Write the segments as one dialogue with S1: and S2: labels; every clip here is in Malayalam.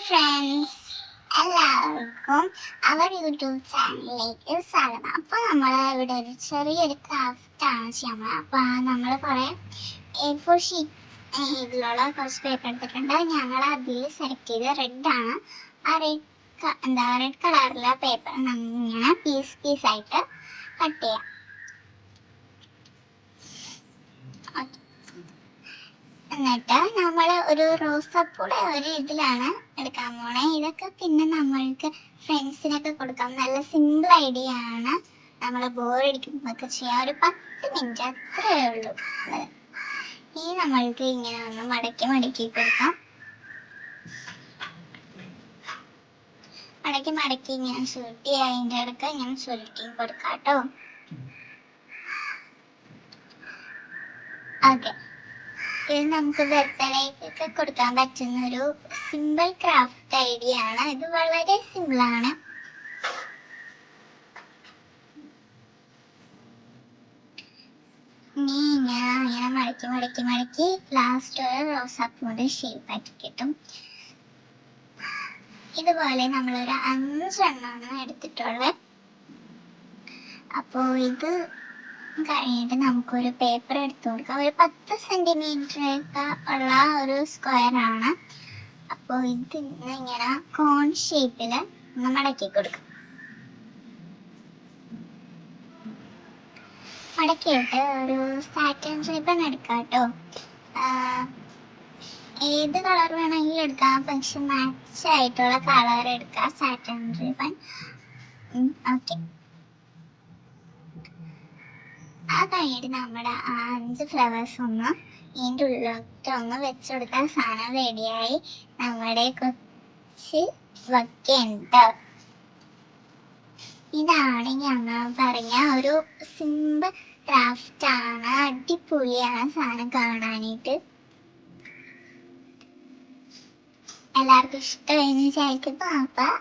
S1: ഫ്രണ്ട്സ്, എല്ലാവർക്കും അവർ യൂട്യൂബ് ചാനലിലേക്ക് സ്വാഗതം. അപ്പോൾ നമ്മൾ ഇവിടെ ഒരു ചെറിയൊരു ക്രാഫ്റ്റാണ് ചെയ്യുന്നത്. അപ്പോൾ നമ്മൾ കുറേ A4 ഷീറ്റ് ഇതിലുള്ള കുറച്ച് പേപ്പർ എടുത്തിട്ടുണ്ട്. ഞങ്ങൾ അതിൽ സെലക്ട് ചെയ്ത് റെഡാണ്. ആ റെഡ് കളറിലെ പേപ്പർ ഇങ്ങനെ പീസായിട്ട് കട്ട് ചെയ്യാം. എന്നിട്ട് നമ്മൾ ഒരു റോസാപ്പൂടെ ഒരു ഇതിലാണ് എടുക്കാൻ പോണേ. ഇതൊക്കെ പിന്നെ നമ്മൾക്ക് ഫ്രണ്ട്സിനൊക്കെ കൊടുക്കാം. നല്ല സിമ്പിൾ ഐഡിയ ആണ്. നമ്മൾ ബോറടിക്കുമ്പോഴൊക്കെ ചെയ്യാം. ഒരു 10 മിനിറ്റ് അത്രയേ ഉള്ളൂ. ഇനി നമ്മൾക്ക് ഇങ്ങനെ ഒന്ന് മടക്കി കൊടുക്കാം. മടക്കി ഇങ്ങനെ ചുരുട്ടി അതിൻ്റെ ഇടയ്ക്ക് ഇങ്ങനെ ചുരുട്ടി കൊടുക്കാം കേട്ടോ. ഓക്കെ, ഇത് നമുക്ക് ബർത്ത്ഡേക്കൊക്കെ കൊടുക്കാൻ പറ്റുന്ന ഒരു സിമ്പിൾ ക്രാഫ്റ്റ് ഐഡിയ ആണ്. ഇത് വളരെ സിമ്പിളാണ്. ഇനി ഇങ്ങനെ മടക്കി ലാസ്റ്റ് ഒരു റോസാപ്പൂവിൻ്റെ ഷേപ്പ് ആക്കി കിട്ടും. ഇതുപോലെ നമ്മളൊരു 5 എണ്ണമാണ് എടുത്തിട്ടുള്ളത്. അപ്പോൾ ഇത് കഴിഞ്ഞിട്ട് നമുക്കൊരു പേപ്പർ എടുത്തു കൊടുക്കാം. ഒരു 10 സെൻറ്റിമീറ്റർ ഒക്കെ ഉള്ള ഒരു സ്ക്വയറാണ്. അപ്പോൾ ഇങ്ങനെ കോൺ ഷേപ്പിൽ ഒന്ന് മടക്കി കൊടുക്കാം. മടക്കിയിട്ട് ഒരു സാറ്റൻ റിബൺ എടുക്കാം കേട്ടോ. ഏത് കളർ വേണമെങ്കിലും എടുക്കാം, പക്ഷെ മാച്ച് ആയിട്ടുള്ള കളർ എടുക്കാം. Satin ribbon. ഓക്കെ, ആ കഴിഞ്ഞിട്ട് നമ്മുടെ 5 ഫ്ലവേഴ്സ് ഒന്ന് ഇതിൻ്റെ ഉള്ളിലൊക്കെ ഒന്ന് വെച്ച് കൊടുത്താൽ സാധനം റെഡിയായി. നമ്മുടെ കൊച്ച് വയ്ക്കേണ്ട ഇതാണ് ഞങ്ങൾ പറഞ്ഞ ഒരു സിമ്പിൾ ക്രാഫ്റ്റ് ആണ്. അടിപൊളിയാണ് സാധനം കാണാനായിട്ട്. എല്ലാവർക്കും ഇഷ്ടമായെന്ന് വിചാരിക്കുന്നു. അപ്പോൾ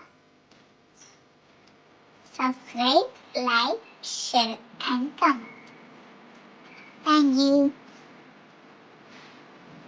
S1: subscribe, like, share and comment. Thank you.